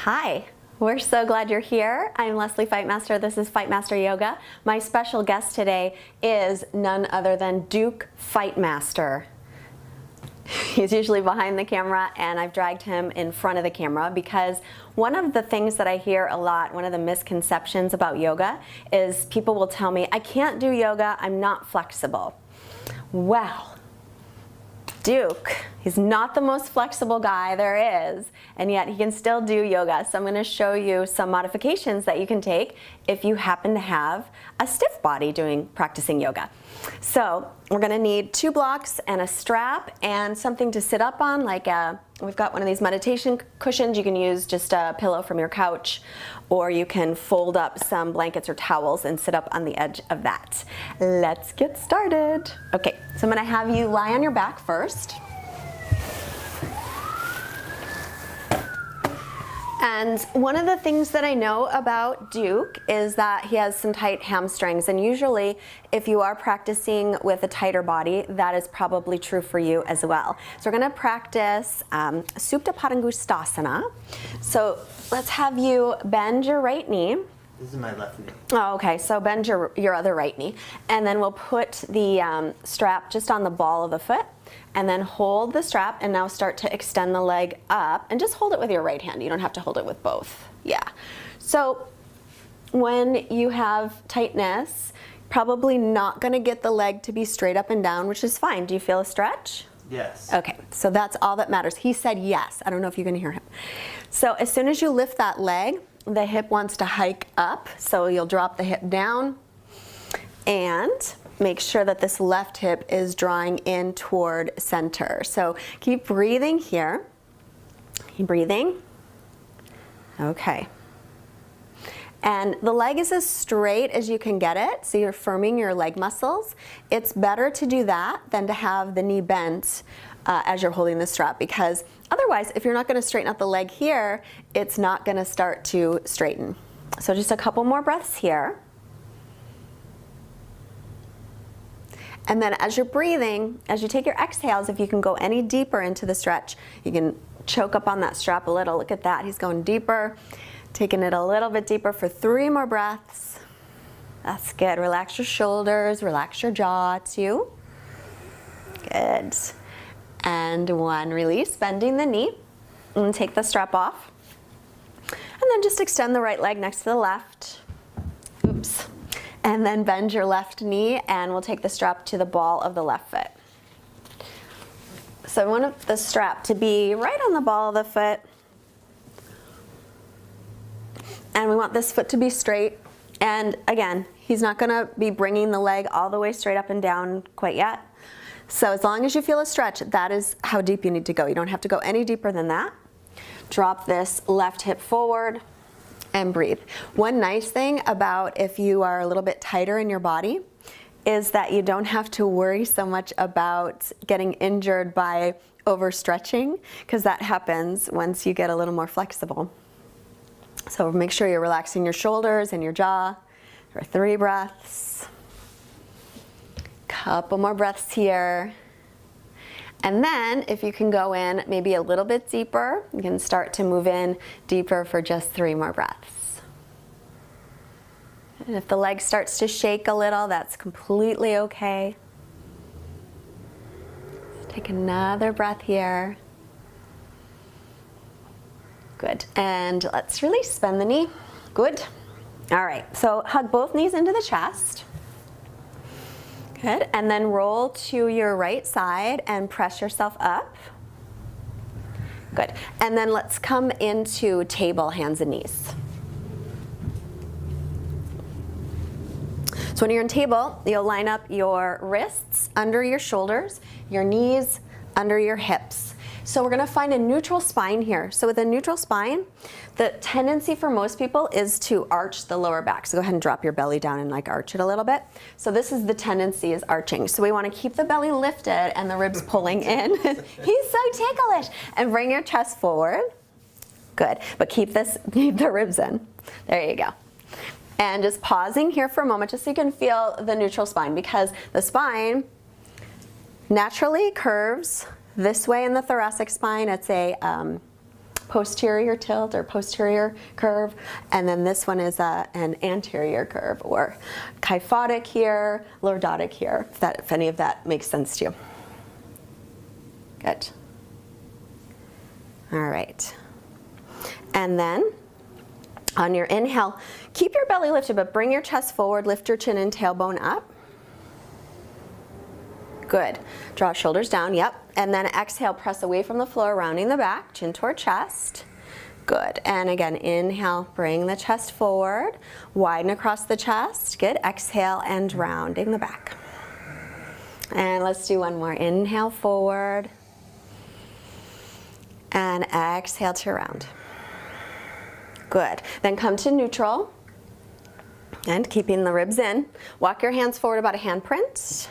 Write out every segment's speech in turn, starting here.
Hi, we're so glad you're here. I'm Leslie Fightmaster. This is Fightmaster Yoga. My special guest today is none other than Duke Fightmaster. He's usually behind the camera, and I've dragged him in front of the camera because one of the things that I hear a lot, one of the misconceptions about yoga, is people will tell me, I can't do yoga, I'm not flexible. Well, Duke, he's not the most flexible guy there is, and yet he can still do yoga. So I'm going to show you some modifications that you can take if you happen to have a stiff body practicing yoga. So we're going to need 2 blocks and a strap and something to sit up on, like we've got one of these meditation cushions. You can use just a pillow from your couch, or you can fold up some blankets or towels and sit up on the edge of that. Let's get started. Okay, so I'm going to have you lie on your back first. And one of the things that I know about Duke is that he has some tight hamstrings, and usually if you are practicing with a tighter body, that is probably true for you as well. So we're going to practice Supta Padangusthasana. So let's have you bend your right knee. This is my left knee. Oh, okay, so bend your other right knee, and then we'll put the strap just on the ball of the foot, and then hold the strap, and now start to extend the leg up, and just hold it with your right hand. You don't have to hold it with both. Yeah. So when you have tightness, probably not going to get the leg to be straight up and down, which is fine. Do you feel a stretch? Yes. Okay, so that's all that matters. He said yes. I don't know if you can hear him. So as soon as you lift that leg, the hip wants to hike up, so you'll drop the hip down and make sure that this left hip is drawing in toward center. So keep breathing here. Keep breathing. Okay. And the leg is as straight as you can get it, so you're firming your leg muscles. It's better to do that than to have the knee bent as you're holding the strap, because otherwise, if you're not going to straighten out the leg here, it's not going to start to straighten. So just a couple more breaths here. And then as you're breathing, as you take your exhales, if you can go any deeper into the stretch, you can choke up on that strap a little. Look at that, he's going deeper. Taking it a little bit deeper for 3 more breaths. That's good. Relax your shoulders, relax your jaw too. Good. And 1, release, bending the knee, and take the strap off. And then just extend the right leg next to the left. Oops. And then bend your left knee, and we'll take the strap to the ball of the left foot. So I want the strap to be right on the ball of the foot. And we want this foot to be straight. And again, he's not going to be bringing the leg all the way straight up and down quite yet. So as long as you feel a stretch, that is how deep you need to go. You don't have to go any deeper than that. Drop this left hip forward and breathe. One nice thing about if you are a little bit tighter in your body is that you don't have to worry so much about getting injured by overstretching, because that happens once you get a little more flexible. So make sure you're relaxing your shoulders and your jaw for 3 breaths. Couple more breaths here. And then if you can go in maybe a little bit deeper, you can start to move in deeper for just 3 more breaths. And if the leg starts to shake a little, that's completely okay. Take another breath here. Good. And let's release, bend the knee. Good. All right, so hug both knees into the chest. Good. And then roll to your right side and press yourself up. Good. And then let's come into table, hands and knees. So when you're in table, you'll line up your wrists under your shoulders, your knees under your hips. So we're going to find a neutral spine here. So with a neutral spine, the tendency for most people is to arch the lower back. So go ahead and drop your belly down and like arch it a little bit. So this is the tendency, is arching. So we want to keep the belly lifted and the ribs pulling in. He's so ticklish. And bring your chest forward. Good. But keep the ribs in. There you go. And just pausing here for a moment just so you can feel the neutral spine, because the spine naturally curves this way in the thoracic spine. It's a posterior tilt or posterior curve, and then this one is an anterior curve, or kyphotic here, lordotic here, if any of that makes sense to you. Good. All right. And then on your inhale, keep your belly lifted, but bring your chest forward, lift your chin and tailbone up. Good. Draw shoulders down, yep. And then exhale, press away from the floor, rounding the back, chin toward chest. Good. And again, inhale, bring the chest forward, widen across the chest. Good. Exhale and rounding the back. And let's do one more. Inhale forward. And exhale to round. Good. Then come to neutral. And keeping the ribs in. Walk your hands forward about a handprint.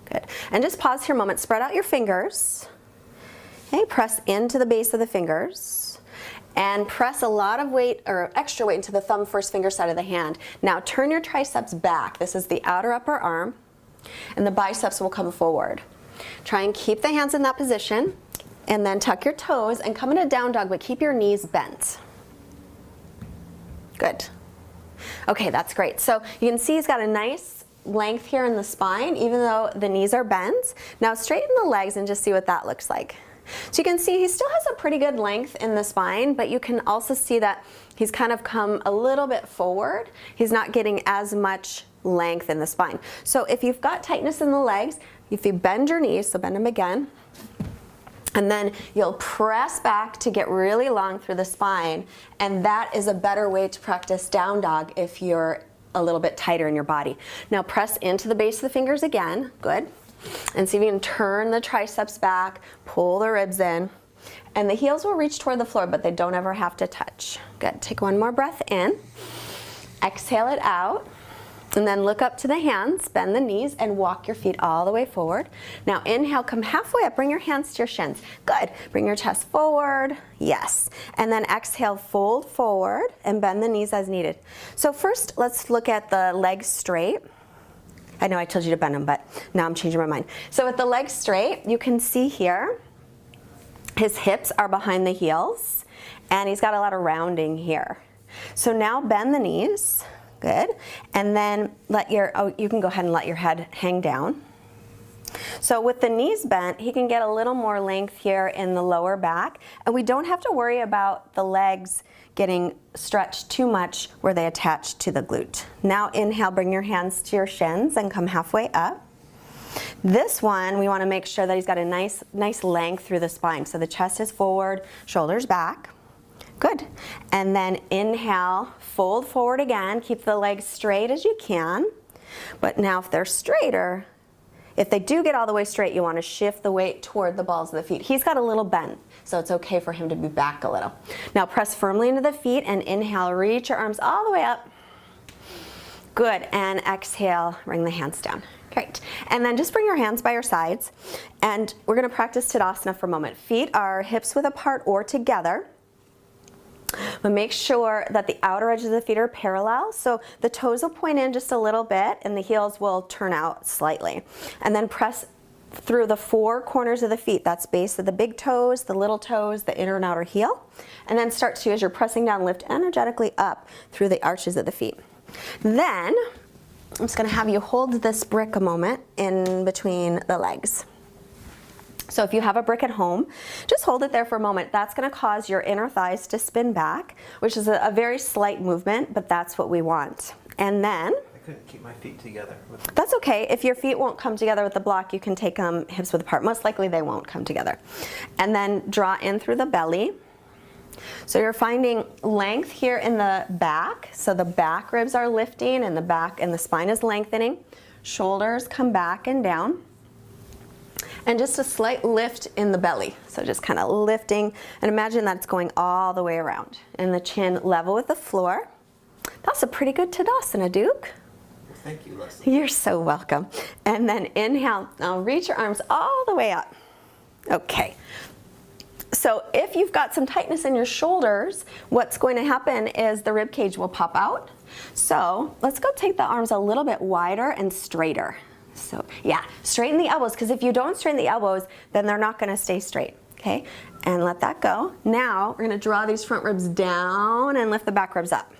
Good. And just pause here a moment. Spread out your fingers. Okay, press into the base of the fingers. And press a lot of weight, or extra weight, into the thumb first finger side of the hand. Now turn your triceps back. This is the outer upper arm. And the biceps will come forward. Try and keep the hands in that position. And then tuck your toes and come into down dog, but keep your knees bent. Good. Okay, that's great. So you can see he's got a nice length here in the spine, even though the knees are bent. Now straighten the legs and just see what that looks like. So you can see he still has a pretty good length in the spine, but you can also see that he's kind of come a little bit forward. He's not getting as much length in the spine. So if you've got tightness in the legs, if you bend your knees, so bend them again, and then you'll press back to get really long through the spine, and that is a better way to practice down dog if you're a little bit tighter in your body. Now press into the base of the fingers again, good. And see if you can turn the triceps back, pull the ribs in, and the heels will reach toward the floor, but they don't ever have to touch. Good, take one more breath in, exhale it out, and then look up to the hands, bend the knees, and walk your feet all the way forward. Now inhale, come halfway up, bring your hands to your shins. Good, bring your chest forward, yes. And then exhale, fold forward, and bend the knees as needed. So first, let's look at the legs straight. I know I told you to bend them, but now I'm changing my mind. So with the legs straight, you can see here, his hips are behind the heels, and he's got a lot of rounding here. So now bend the knees. Good. And then you can go ahead and let your head hang down. So with the knees bent, he can get a little more length here in the lower back, and we don't have to worry about the legs getting stretched too much where they attach to the glute. Now inhale, bring your hands to your shins and come halfway up. This one, we want to make sure that he's got a nice length through the spine. So the chest is forward, shoulders back. Good. And then inhale, fold forward again, keep the legs straight as you can. But now if they're straighter, if they do get all the way straight, you want to shift the weight toward the balls of the feet. He's got a little bend, so it's okay for him to be back a little. Now press firmly into the feet and inhale, reach your arms all the way up. Good, and exhale, bring the hands down. Great. And then just bring your hands by your sides, and we're going to practice Tadasana for a moment. Feet are hips width apart or together. But make sure that the outer edges of the feet are parallel, so the toes will point in just a little bit and the heels will turn out slightly. And then press through the four corners of the feet. That's base of the big toes, the little toes, the inner and outer heel. And then start to, as you're pressing down, lift energetically up through the arches of the feet. Then I'm just going to have you hold this brick a moment in between the legs. So if you have a brick at home, just hold it there for a moment. That's going to cause your inner thighs to spin back, which is a very slight movement, but that's what we want. And then I couldn't keep my feet together. That's okay. If your feet won't come together with the block, you can take them hips width apart. Most likely they won't come together. And then draw in through the belly. So you're finding length here in the back. So the back ribs are lifting and the back and the spine is lengthening. Shoulders come back and down. And just a slight lift in the belly. So just kind of lifting, and imagine that it's going all the way around. And the chin level with the floor. That's a pretty good Tadasana, Duke. Well, thank you, Leslie. You're so welcome. And then inhale, now reach your arms all the way up. Okay. So if you've got some tightness in your shoulders, what's going to happen is the rib cage will pop out. So let's go take the arms a little bit wider and straighter. So yeah, straighten the elbows, because if you don't straighten the elbows, then they're not going to stay straight. Okay, and let that go. Now we're gonna draw these front ribs down and lift the back ribs up.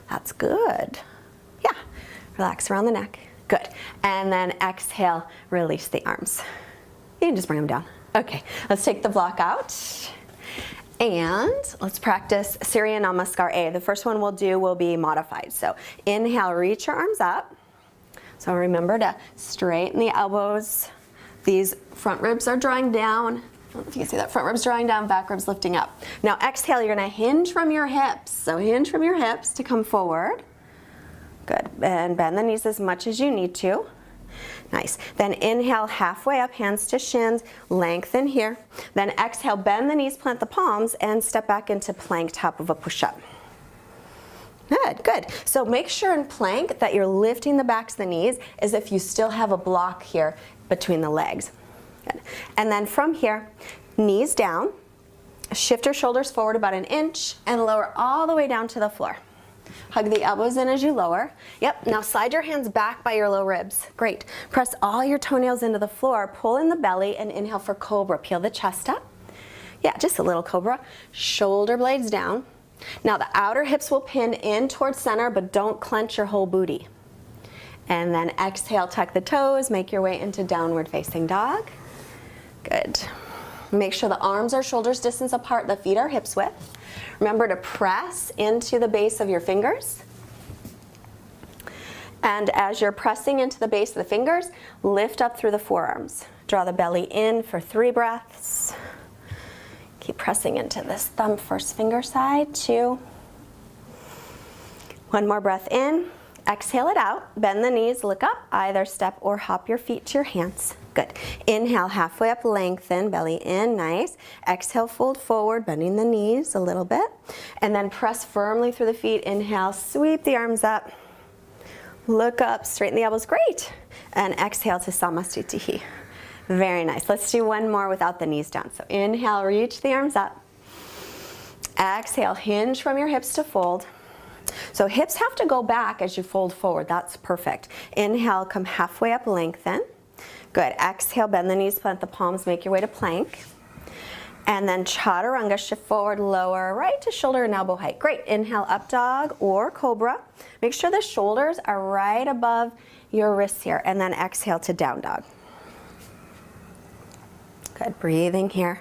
That's good. Yeah, relax around the neck. Good. And then exhale, release the arms. You can just bring them down. Okay, let's take the block out. And let's practice Surya Namaskar A. The first one we'll do will be modified. So inhale, reach your arms up. So remember to straighten the elbows. These front ribs are drawing down. I don't know if you can see that. Front ribs drawing down, back ribs lifting up. Now exhale, you're gonna hinge from your hips. So hinge from your hips to come forward. Good, and bend the knees as much as you need to. Nice. Then inhale, halfway up, hands to shins, lengthen here. Then exhale, bend the knees, plant the palms, and step back into plank, top of a push-up. Good, good. So make sure in plank that you're lifting the backs of the knees as if you still have a block here between the legs. Good. And then from here, knees down, shift your shoulders forward about an inch, and lower all the way down to the floor. Hug the elbows in as you lower. Yep, now slide your hands back by your low ribs. Great. Press all your toenails into the floor, pull in the belly, and inhale for cobra. Peel the chest up. Yeah, just a little cobra. Shoulder blades down. Now the outer hips will pin in towards center, but don't clench your whole booty. And then exhale, tuck the toes, make your way into downward facing dog. Good. Make sure the arms are shoulders distance apart, the feet are hips width. Remember to press into the base of your fingers. And as you're pressing into the base of the fingers, lift up through the forearms. Draw the belly in for 3 breaths. Keep pressing into this thumb first finger side, 2. 1 more breath in. Exhale it out. Bend the knees, look up, either step or hop your feet to your hands. Good. Inhale, halfway up, lengthen, belly in, nice. Exhale, fold forward, bending the knees a little bit. And then press firmly through the feet. Inhale, sweep the arms up. Look up, straighten the elbows, great. And exhale to Samastitihi. Very nice. Let's do 1 more without the knees down. So inhale, reach the arms up. Exhale, hinge from your hips to fold. So hips have to go back as you fold forward. That's perfect. Inhale, come halfway up, lengthen. Good. Exhale, bend the knees, plant the palms, make your way to plank. And then chaturanga, shift forward, lower, right to shoulder and elbow height. Great. Inhale, up dog or cobra. Make sure the shoulders are right above your wrists here. And then exhale to down dog. Good. Breathing here.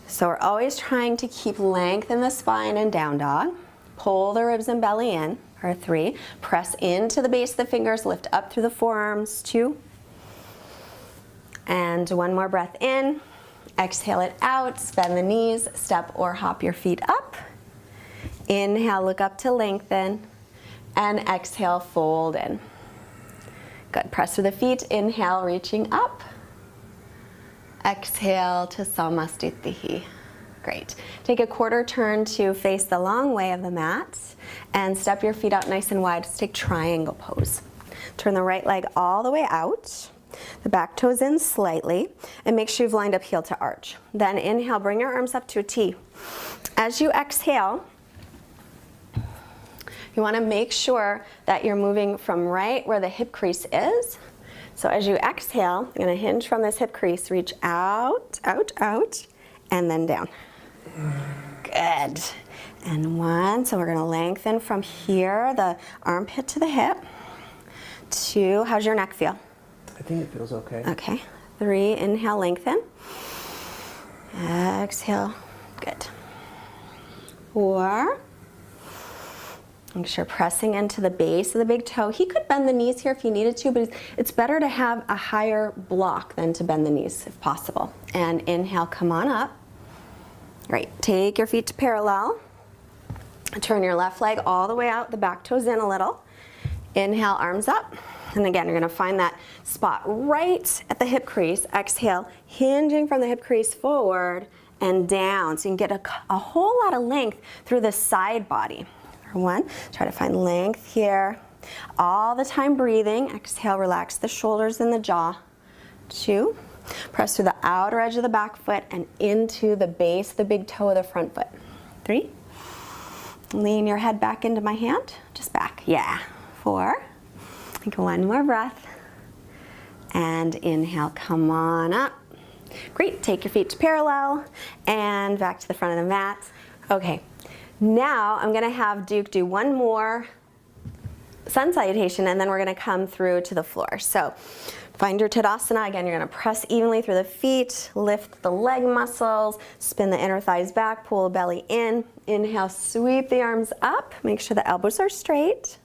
So we're always trying to keep length in the spine and down dog. Pull the ribs and belly in, or 3. Press into the base of the fingers, lift up through the forearms, 2. And 1 more breath in. Exhale it out, bend the knees, step or hop your feet up. Inhale, look up to lengthen. And exhale, fold in. Good, press through the feet. Inhale, reaching up. Exhale to Samastitihi. Great. Take a quarter turn to face the long way of the mat and step your feet out nice and wide. Just take triangle pose. Turn the right leg all the way out. The back toes in slightly and make sure you've lined up heel to arch. Then inhale, bring your arms up to a T. As you exhale, you want to make sure that you're moving from right where the hip crease is. So as you exhale, you're going to hinge from this hip crease, reach out, out, out, and then down. Good. And 1, so we're going to lengthen from here, the armpit to the hip. 2, how's your neck feel? I think it feels okay. Okay. 3, inhale, lengthen. Exhale. Good. 4. Make sure pressing into the base of the big toe. He could bend the knees here if you needed to, but it's better to have a higher block than to bend the knees if possible. And inhale, come on up. Great. Take your feet to parallel. Turn your left leg all the way out, the back toes in a little. Inhale, arms up. And again, you're going to find that spot right at the hip crease. Exhale, hinging from the hip crease forward and down. So you can get a whole lot of length through the side body. For 1, try to find length here. All the time breathing. Exhale, relax the shoulders and the jaw. 2, press through the outer edge of the back foot and into the base of the big toe of the front foot. 3, lean your head back into my hand, just back. Yeah. 4, take 1 more breath. And inhale, come on up. Great, take your feet to parallel and back to the front of the mat. Okay, now I'm gonna have Duke do one more sun salutation, and then we're gonna come through to the floor. So find your Tadasana. Again, you're gonna press evenly through the feet, lift the leg muscles, spin the inner thighs back, pull the belly in. Inhale, sweep the arms up. Make sure the elbows are straight.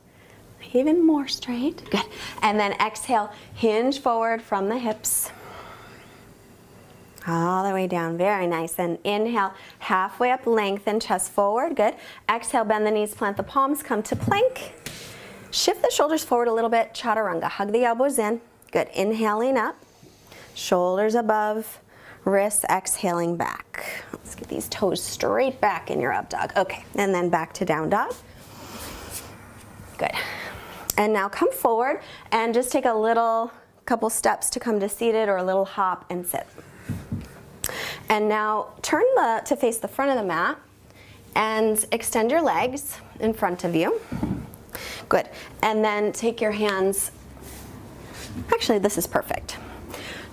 Even more straight, good. And then exhale, hinge forward from the hips. All the way down, very nice. And inhale, halfway up, lengthen, chest forward, good. Exhale, bend the knees, plant the palms, come to plank. Shift the shoulders forward a little bit, chaturanga. Hug the elbows in, good. Inhaling up, shoulders above, wrists exhaling back. Let's get these toes straight back in your up dog. Okay, and then back to down dog. Good. And now come forward and just take a couple steps to come to seated or a little hop and sit. And now turn to face the front of the mat and extend your legs in front of you. Good. And then take your hands, actually this is perfect.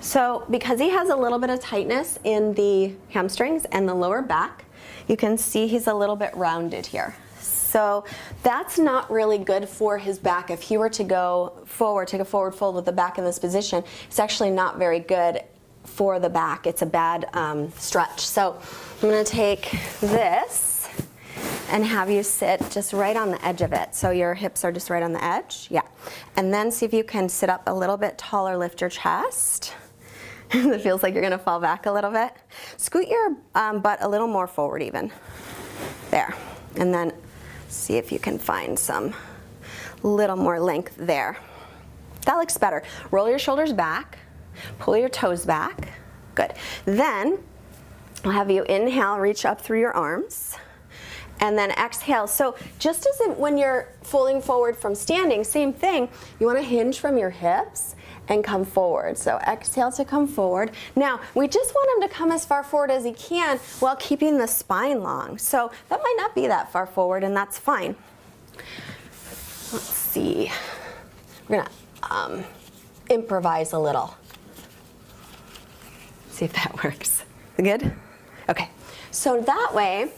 So because he has a little bit of tightness in the hamstrings and the lower back, you can see he's a little bit rounded here. So that's not really good for his back. If he were to go forward, take a forward fold with the back in this position, it's actually not very good for the back. It's a bad stretch. So I'm gonna take this and have you sit just right on the edge of it. So your hips are just right on the edge, yeah. And then see if you can sit up a little bit taller, lift your chest. It feels like you're gonna fall back a little bit. Scoot your butt a little more forward even. There, and then see if you can find some little more length there. That looks better. Roll your shoulders back, pull your toes back, good. Then I'll have you inhale, reach up through your arms, and then exhale. So just as when you're folding forward from standing, same thing, you wanna hinge from your hips and come forward. So exhale to come forward. Now, we just want him to come as far forward as he can while keeping the spine long. So that might not be that far forward, and that's fine. Let's see. We're gonna improvise a little. See if that works. Good? Okay. So that way,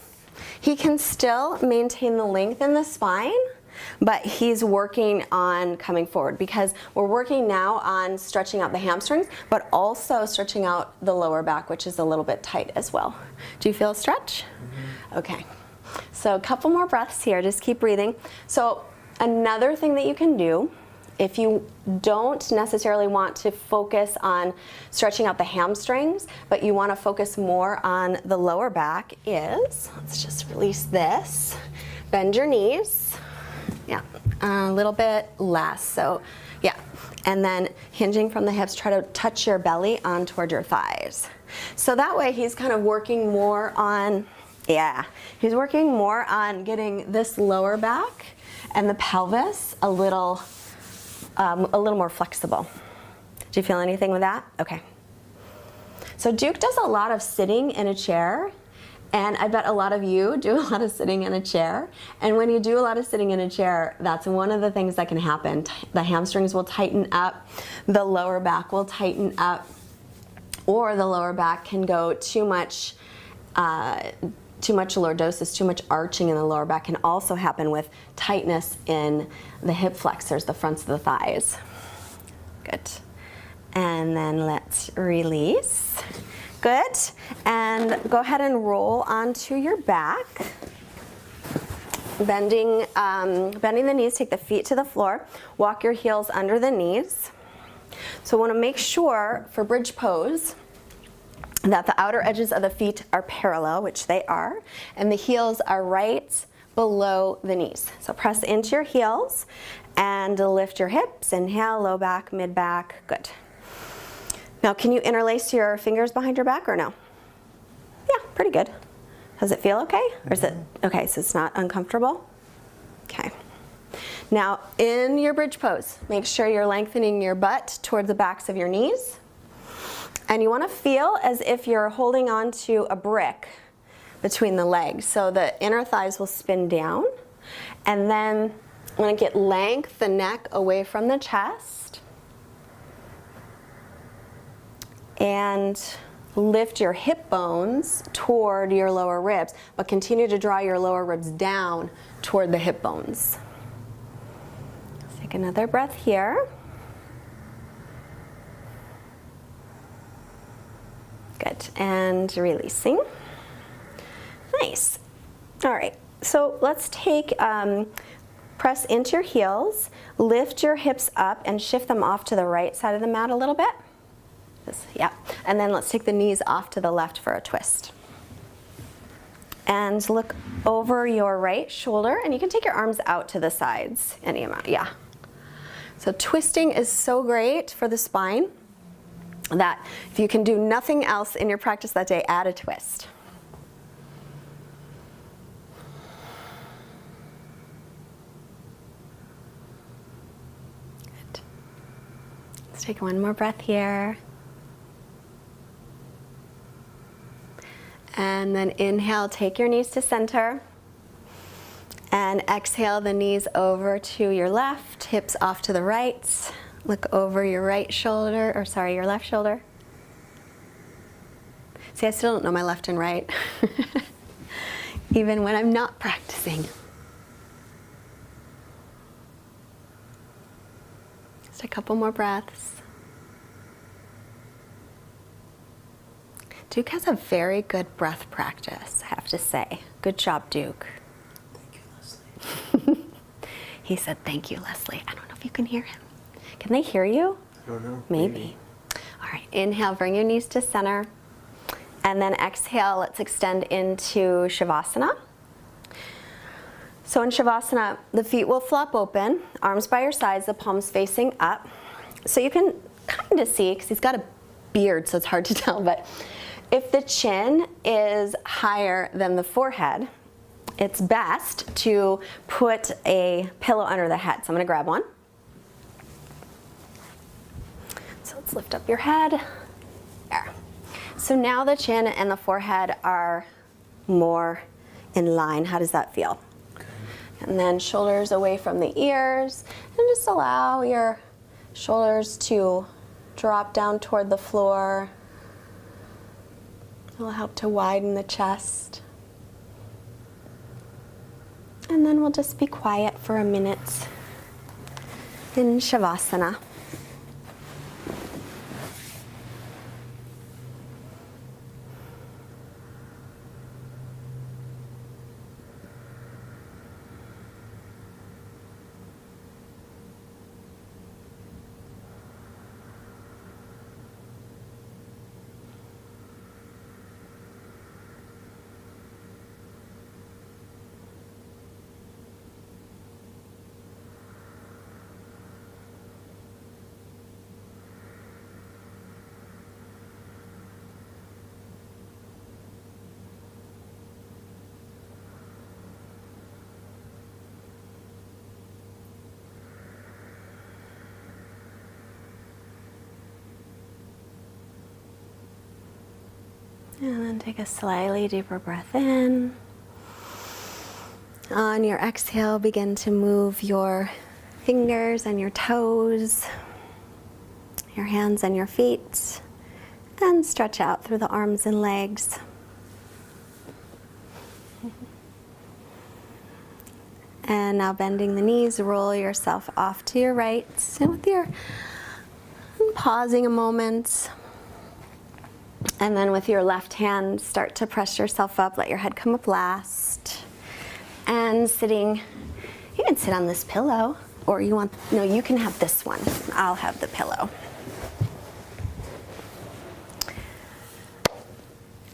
he can still maintain the length in the spine, but he's working on coming forward because we're working now on stretching out the hamstrings, but also stretching out the lower back, which is a little bit tight as well. Do you feel a stretch? Mm-hmm. Okay. So a couple more breaths here, just keep breathing. So another thing that you can do, if you don't necessarily want to focus on stretching out the hamstrings, but you want to focus more on the lower back is, let's just release this, bend your knees. Yeah, a little bit less, so yeah. And then hinging from the hips, try to touch your belly on toward your thighs. So that way he's kind of working more on, he's working more on getting this lower back and the pelvis a little more flexible. Do you feel anything with that? Okay. So Duke does a lot of sitting in a chair, and I bet a lot of you do a lot of sitting in a chair. And when you do a lot of sitting in a chair, that's one of the things that can happen. The hamstrings will tighten up, the lower back will tighten up, or the lower back can go too much lordosis, too much arching in the lower back can also happen with tightness in the hip flexors, the fronts of the thighs. Good. And then let's release. Good. And go ahead and roll onto your back. Bending the knees, take the feet to the floor. Walk your heels under the knees. So I want to make sure for bridge pose that the outer edges of the feet are parallel, which they are, and the heels are right below the knees. So press into your heels and lift your hips. Inhale, low back, mid back. Good. Now, can you interlace your fingers behind your back or no? Yeah, pretty good. Does it feel okay? Or is it, okay, so it's not uncomfortable? Okay. Now, in your bridge pose, make sure you're lengthening your butt towards the backs of your knees. And you want to feel as if you're holding on to a brick between the legs. So the inner thighs will spin down. And then I want to get length, the neck away from the chest. And lift your hip bones toward your lower ribs, but continue to draw your lower ribs down toward the hip bones. Let's take another breath here. Good, and releasing. Nice. All right, so let's take, press into your heels, lift your hips up and shift them off to the right side of the mat a little bit. Yeah, and then let's take the knees off to the left for a twist. And look over your right shoulder, and you can take your arms out to the sides, any amount, yeah. So twisting is so great for the spine that if you can do nothing else in your practice that day, add a twist. Good. Let's take one more breath here. And then inhale, take your knees to center. And exhale the knees over to your left, hips off to the right. Look over your right shoulder, or sorry, your left shoulder. See, I still don't know my left and right, even when I'm not practicing. Just a couple more breaths. Duke has a very good breath practice, I have to say. Good job, Duke. Thank you, Leslie. He said, thank you, Leslie. I don't know if you can hear him. Can they hear you? I don't know. Maybe. All right, inhale, bring your knees to center. And then exhale, let's extend into Shavasana. So in Shavasana, the feet will flop open, arms by your sides, the palms facing up. So you can kind of see, because he's got a beard, so it's hard to tell, but if the chin is higher than the forehead, it's best to put a pillow under the head. So I'm going to grab one. So let's lift up your head. There. So now the chin and the forehead are more in line. How does that feel? Okay. And then shoulders away from the ears, and just allow your shoulders to drop down toward the floor. It'll help to widen the chest. And then we'll just be quiet for a minute in Shavasana. And then take a slightly deeper breath in. On your exhale, begin to move your fingers and your toes, your hands and your feet, and stretch out through the arms and legs. And now bending the knees, roll yourself off to your right, and with your pausing a moment. And then with your left hand, start to press yourself up, let your head come up last. And sitting, you can sit on this pillow, or no, you can have this one. I'll have the pillow.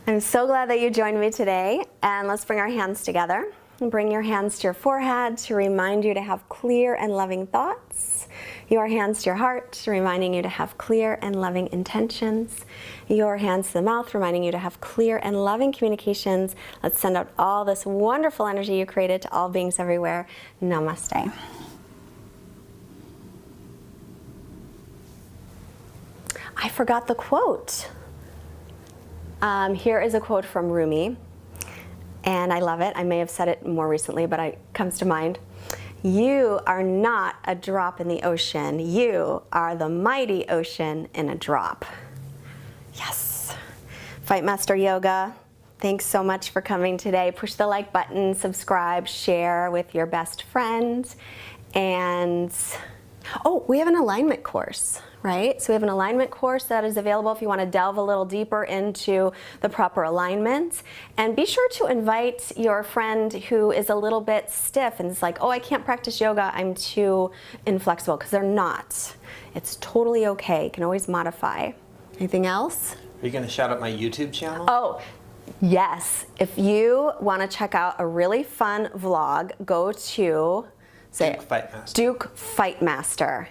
I'm so glad that you joined me today, and let's bring our hands together. Bring your hands to your forehead to remind you to have clear and loving thoughts. Your hands to your heart, reminding you to have clear and loving intentions. Your hands to the mouth, reminding you to have clear and loving communications. Let's send out all this wonderful energy you created to all beings everywhere. Namaste. I forgot the quote. Here is a quote from Rumi, and I love it. I may have said it more recently, but it comes to mind. You are not a drop in the ocean. You are the mighty ocean in a drop. Yes. Fight Master Yoga, thanks so much for coming today. Push the like button, subscribe, share with your best friend. And, oh, we have an alignment course, right? So we have an alignment course that is available if you want to delve a little deeper into the proper alignment. And be sure to invite your friend who is a little bit stiff and is like, oh, I can't practice yoga, I'm too inflexible, because they're not. It's totally okay. You can always modify. Anything else? Are you going to shout out my YouTube channel? Oh, yes. If you want to check out a really fun vlog, go to Duke Fight Master. Duke Fight Master.